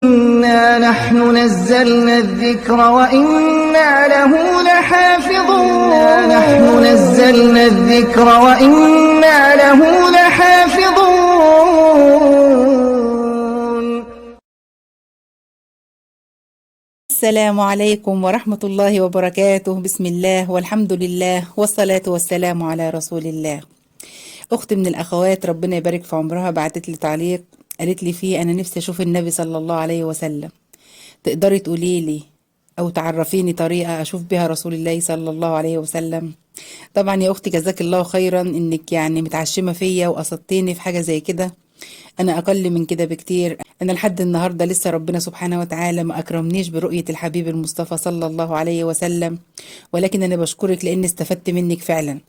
إنا نحن نزلنا الذكر وإنا له لحافظون السلام عليكم ورحمة الله وبركاته. بسم الله والحمد لله والصلاة والسلام على رسول الله. أخت من الأخوات ربنا يبارك في عمرها بعتت لي تعليق، قالت لي فيه أنا نفسي أشوف النبي صلى الله عليه وسلم، تقدري تقولي لي أو تعرفيني طريقة أشوف بها رسول الله صلى الله عليه وسلم؟ طبعا يا أختي جزاك الله خيرا إنك يعني متعشمة فيا وقصدتيني في حاجة زي كده. أنا أقل من كده بكتير، أنا لحد النهاردة لسه ربنا سبحانه وتعالى ما أكرمنيش برؤية الحبيب المصطفى صلى الله عليه وسلم، ولكن أنا بشكرك لأني استفدت منك فعلا.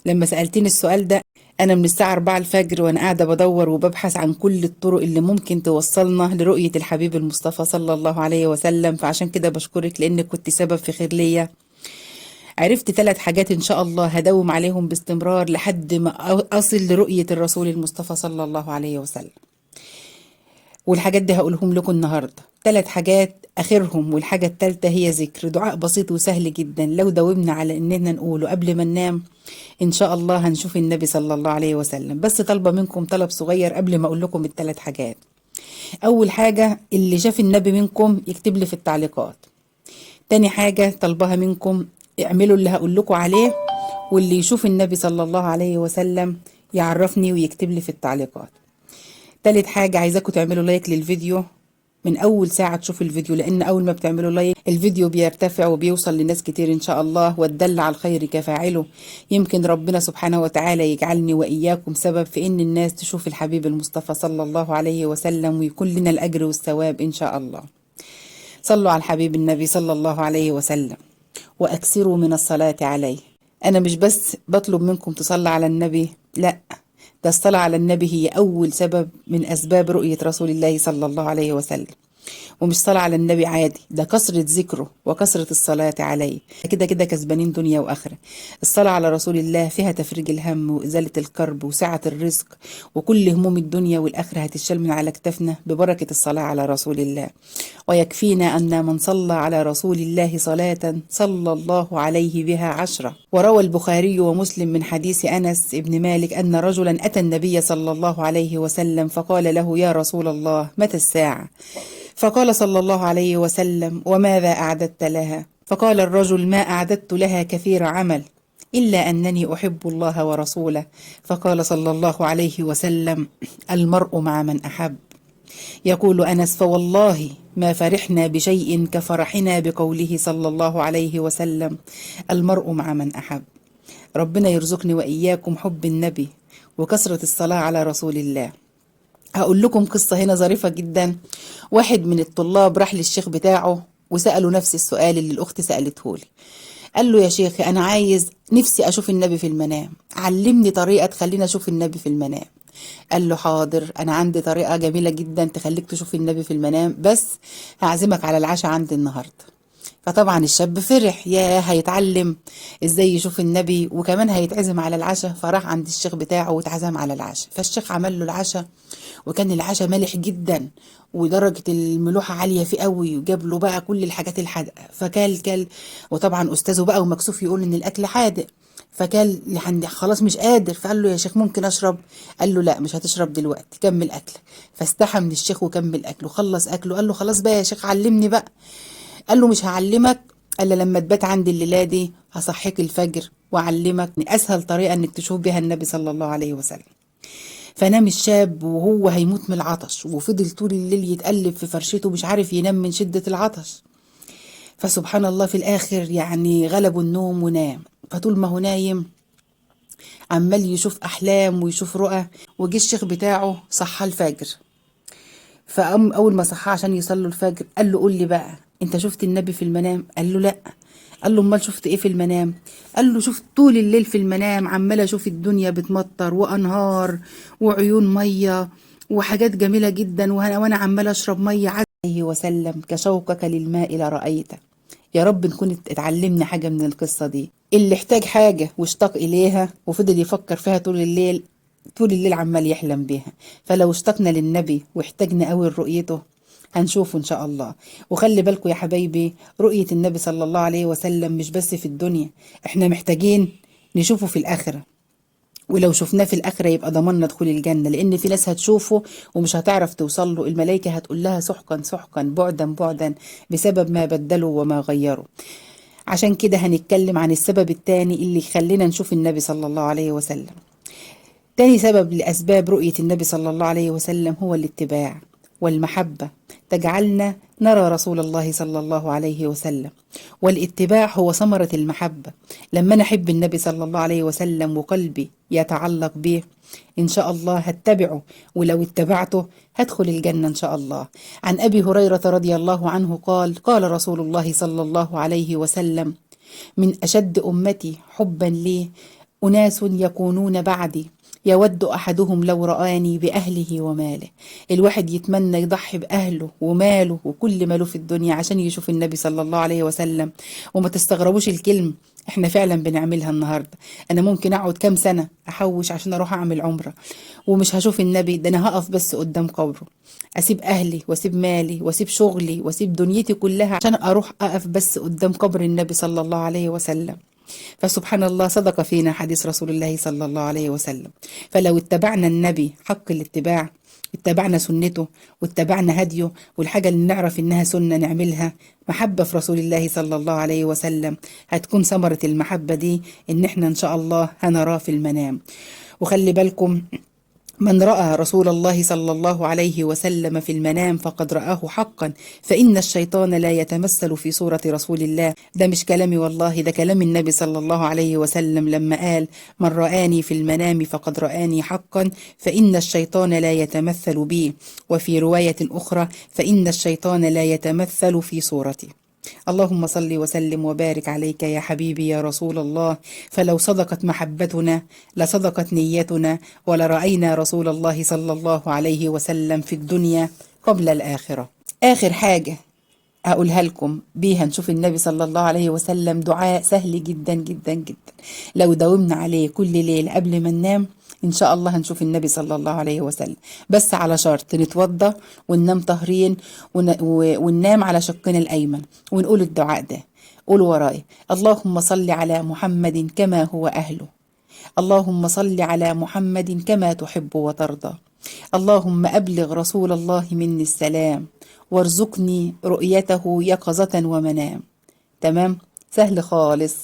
لما سألتيني السؤال ده أنا من الساعة 4 الفجر وأنا قاعدة بدور وببحث عن كل الطرق اللي ممكن توصلنا لرؤية الحبيب المصطفى صلى الله عليه وسلم، فعشان كده بشكرك لأنك كنت سبب في خير ليا. عرفت 3 حاجات إن شاء الله هداوم عليهم باستمرار لحد ما أصل لرؤية الرسول المصطفى صلى الله عليه وسلم، والحاجات دي هقولهم لكم النهاردة. 3 حاجات آخرهم والحاجة التالتة هي ذكر دعاء بسيط وسهل جدا، لو داومنا على إننا نقوله قبل ما ننام إن شاء الله هنشوف النبي صلى الله عليه وسلم. بس طالبة منكم طلب صغير قبل ما أقول لكم ال3 حاجات. أول حاجة اللي شاف النبي منكم يكتب لي في التعليقات. تاني حاجة طلبها منكم اعملوا اللي هقول لكم عليه، واللي يشوف النبي صلى الله عليه وسلم يعرفني ويكتب لي في التعليقات. تالت حاجة عايزاكم تعملوا لايك للفيديو من أول ساعة تشوف الفيديو، لأن أول ما بتعملوا لايك الفيديو بيرتفع وبيوصل لناس كتير إن شاء الله، والدل على الخير كفاعله. يمكن ربنا سبحانه وتعالى يجعلني وإياكم سبب في إن الناس تشوف الحبيب المصطفى صلى الله عليه وسلم، ويكون لنا الأجر والثواب إن شاء الله. صلوا على الحبيب النبي صلى الله عليه وسلم وأكثروا من الصلاة عليه. أنا مش بس بطلب منكم تصلوا على النبي، لا، ده الصلاة على النبي هي أول سبب من أسباب رؤية رسول الله صلى الله عليه وسلم. ومش صلاة على النبي عادي، ده كثرة ذكره وكثرة الصلاة عليه، كده كده كسبانين دنيا وآخرة. الصلاة على رسول الله فيها تفريج الهم وإزالة الكرب وسعة الرزق، وكل هموم الدنيا والآخرة هتشال من على كتافنا ببركة الصلاة على رسول الله. ويكفينا أن من صلى على رسول الله صلاة صلى الله عليه بها 10. وروى البخاري ومسلم من حديث أنس بن مالك أن رجلا أتى النبي صلى الله عليه وسلم فقال له: يا رسول الله متى الساعة؟ فقال صلى الله عليه وسلم: وماذا أعددت لها؟ فقال الرجل: ما أعددت لها كثير عمل إلا أنني أحب الله ورسوله. فقال صلى الله عليه وسلم: المرء مع من أحب. يقول أنس: فوالله ما فرحنا بشيء كفرحنا بقوله صلى الله عليه وسلم: المرء مع من أحب. ربنا يرزقني وإياكم حب النبي وكثرة الصلاة على رسول الله. هقول لكم قصة هنا ظريفة جدا. واحد من الطلاب راح للشيخ بتاعه وسأله نفس السؤال اللي الأخت سألته لي. قال له: يا شيخ أنا نفسي أشوف النبي في المنام، علمني طريقة تخليني أشوف النبي في المنام. قال له: حاضر، أنا عندي طريقة جميلة جدا تخليك تشوف النبي في المنام، بس هعزمك على العشاء عندي النهاردة. فطبعا الشاب فرح، يا هيتعلم ازاي يشوف النبي وكمان هيتعزم على العشاء. فراح عند الشيخ بتاعه واتعزم على العشاء، فالشيخ عمل له العشاء، وكان العشاء مالح جدا ودرجة الملوحة عالية فيه قوي، وجاب له بقى كل الحاجات الحادقة. فكل وطبعا أستاذه بقى ومكسوف يقول إن الأكل حادق، فكل لحد خلاص مش قادر. فقال له: يا شيخ ممكن أشرب؟ قال له: لا مش هتشرب دلوقتي، كمل أكلك. فاستحى من الشيخ وكمل أكله، خلص أكله. قال له: خلاص بقى يا شيخ علمني بقى. قال له: مش هعلمك الا لما تبات عندي الليله دي، هصحيك الفجر واعلمك اسهل طريقه انك تشوف بها النبي صلى الله عليه وسلم. فنام الشاب وهو هيموت من العطش، وفضل طول الليل يتقلب في فرشته مش عارف ينام من شده العطش. فسبحان الله في الاخر يعني غلبه النوم ونام. فطول ما هو نايم عمال يشوف احلام ويشوف رؤى، وجه الشيخ بتاعه صحى الفجر. فقام اول ما صحاه عشان يصلوا الفجر قال له: قول لي بقى انت شفت النبي في المنام؟ قال له: لا. قال له: امال شفت ايه في المنام؟ قال له: شفت طول الليل في المنام عماله اشوف الدنيا بتمطر وانهار وعيون ميه وحاجات جميله جدا، وانا عماله اشرب ميه عليه وسلم كشوقك للماء لرأيته. يا رب نكون اتعلمنا حاجه من القصه دي. اللي احتاج حاجه واشتاق اليها وفضل يفكر فيها طول الليل، طول الليل عمال يحلم بيها. فلو اشتقنا للنبي واحتاجنا قوي لرؤيته هنشوفه إن شاء الله. وخلي بالكم يا حبايبي، رؤية النبي صلى الله عليه وسلم مش بس في الدنيا، احنا محتاجين نشوفه في الآخرة. ولو شفناه في الآخرة يبقى ضمننا دخول الجنة، لأن في ناس هتشوفه ومش هتعرف توصل له، الملائكة هتقول لها سحقا سحقا بعدا بعدا بسبب ما بدلوا وما غيروا. عشان كده هنتكلم عن السبب الثاني اللي يخلينا نشوف النبي صلى الله عليه وسلم. تاني سبب لأسباب رؤية النبي صلى الله عليه وسلم هو الاتباع والمحبة، تجعلنا نرى رسول الله صلى الله عليه وسلم. والاتباع هو ثمرة المحبة. لما أنا أحب النبي صلى الله عليه وسلم وقلبي يتعلق به، إن شاء الله هتبعه، ولو اتبعته هدخل الجنة إن شاء الله. عن أبي هريرة رضي الله عنه قال: قال رسول الله صلى الله عليه وسلم: من أشد أمتي حبا لي أناس يكونون بعدي يود أحدهم لو رآني بأهله وماله. الواحد يتمنى يضحي بأهله وماله وكل ماله في الدنيا عشان يشوف النبي صلى الله عليه وسلم. وما تستغربوش الكلمة، احنا فعلا بنعملها النهاردة. أنا ممكن أقعد كام سنة أحوش عشان أروح أعمل عمرة ومش هشوف النبي، ده أنا هقف بس قدام قبره، أسيب أهلي وأسيب مالي وأسيب شغلي وأسيب دنيتي كلها عشان أروح أقف بس قدام قبر النبي صلى الله عليه وسلم. فسبحان الله، صدق فينا حديث رسول الله صلى الله عليه وسلم. فلو اتبعنا النبي حق الاتباع، اتبعنا سنته واتبعنا هديه، والحاجة اللي نعرف إنها سنة نعملها، محبة في رسول الله صلى الله عليه وسلم، هتكون ثمرة المحبة دي إن احنا إن شاء الله هنراه في المنام. وخلي بالكم، من رأى رسول الله صلى الله عليه وسلم في المنام فقد رآه حقا، فإن الشيطان لا يتمثل في صورة رسول الله. ده مش كلامي والله، ده كلام النبي صلى الله عليه وسلم لما قال: من رآني في المنام فقد رآني حقا، فإن الشيطان لا يتمثل بي. وفي رواية أخرى: فإن الشيطان لا يتمثل في صورتي. اللهم صل وسلم وبارك عليك يا حبيبي يا رسول الله. فلو صدقت محبتنا لصدقت نيتنا، ولرأينا رسول الله صلى الله عليه وسلم في الدنيا قبل الآخرة. آخر حاجة هقولها لكم بيها نشوف النبي صلى الله عليه وسلم، دعاء سهل جدا جدا جدا، لو داومنا عليه كل ليلة قبل ما ننام إن شاء الله هنشوف النبي صلى الله عليه وسلم. بس على شرط نتوضى وننام طاهرين وننام على شقنا الأيمن ونقول الدعاء ده. قولوا ورايا: اللهم صل على محمد كما هو أهله، اللهم صل على محمد كما تحب وترضى، اللهم أبلغ رسول الله مني السلام، وارزقني رؤيته يقظة ومنام. تمام؟ سهل خالص،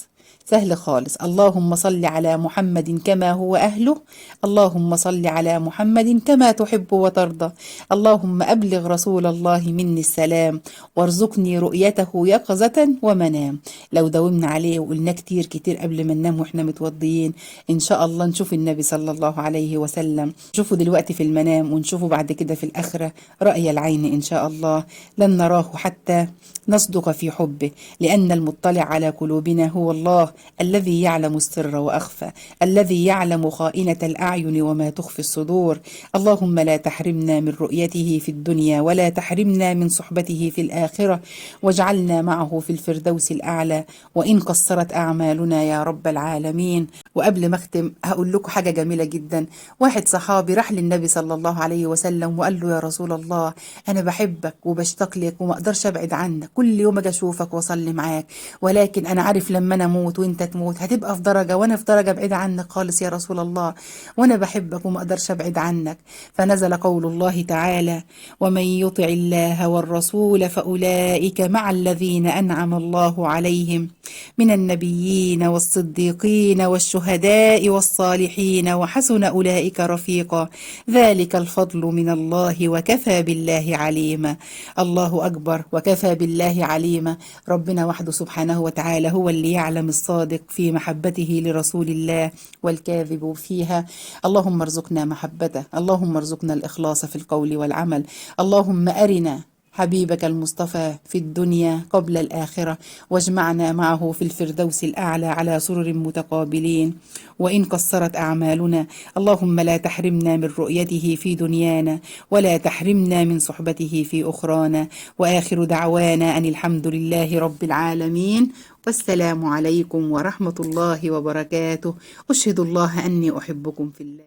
سهل خالص. اللهم صل على محمد كما هو أهله، اللهم صل على محمد كما تحب وترضى، اللهم أبلغ رسول الله مني السلام، وارزقني رؤيته يقظة ومنام. لو داومنا عليه وقلنا كتير كتير قبل ما ننام واحنا متوضيين، إن شاء الله نشوف النبي صلى الله عليه وسلم، نشوفه دلوقتي في المنام ونشوفه بعد كده في الآخرة رأي العين إن شاء الله. لن نراه حتى نصدق في حبه، لأن المطلع على قلوبنا هو الله الذي يعلم السر وأخفى، الذي يعلم خائنة الأعين وما تخفي الصدور. اللهم لا تحرمنا من رؤيته في الدنيا، ولا تحرمنا من صحبته في الآخرة، واجعلنا معه في الفردوس الأعلى وإن قصرت أعمالنا يا رب العالمين. وقبل ما أختم هقول لكم حاجة جميلة جدا. واحد صحابي راح للنبي صلى الله عليه وسلم وقال له: يا رسول الله، أنا بحبك وبشتاق لك وما أقدرش أبعد عنك، كل يوم أجي أشوفك وأصلي معاك، ولكن أنا عارف لما أنا أموت وأنت تموت هتبقى في درجة وأنا في درجة بعيدة عنك خالص يا رسول الله، وأنا بحبك وما أقدرش أبعد عنك. فنزل قول الله تعالى: ومن يطع الله والرسول فأولئك مع الذين أنعم الله عليهم من النبيين والصديقين والشهداء والصالحين وحسن أولئك رفيقا، ذلك الفضل من الله وكفى بالله عليما. الله أكبر، وكفى بالله عليما. ربنا وحده سبحانه وتعالى هو اللي يعلم الصادق في محبته لرسول الله والكاذب فيها. اللهم ارزقنا محبته، اللهم ارزقنا الإخلاص في القول والعمل. اللهم أرنا حبيبك المصطفى في الدنيا قبل الآخرة، واجمعنا معه في الفردوس الأعلى على سرر متقابلين. وإن قصرت أعمالنا، اللهم لا تحرمنا من رؤيته في دنيانا، ولا تحرمنا من صحبته في أخرانا. وآخر دعوانا أن الحمد لله رب العالمين، والسلام عليكم ورحمة الله وبركاته. أشهد الله أني أحبكم في الله.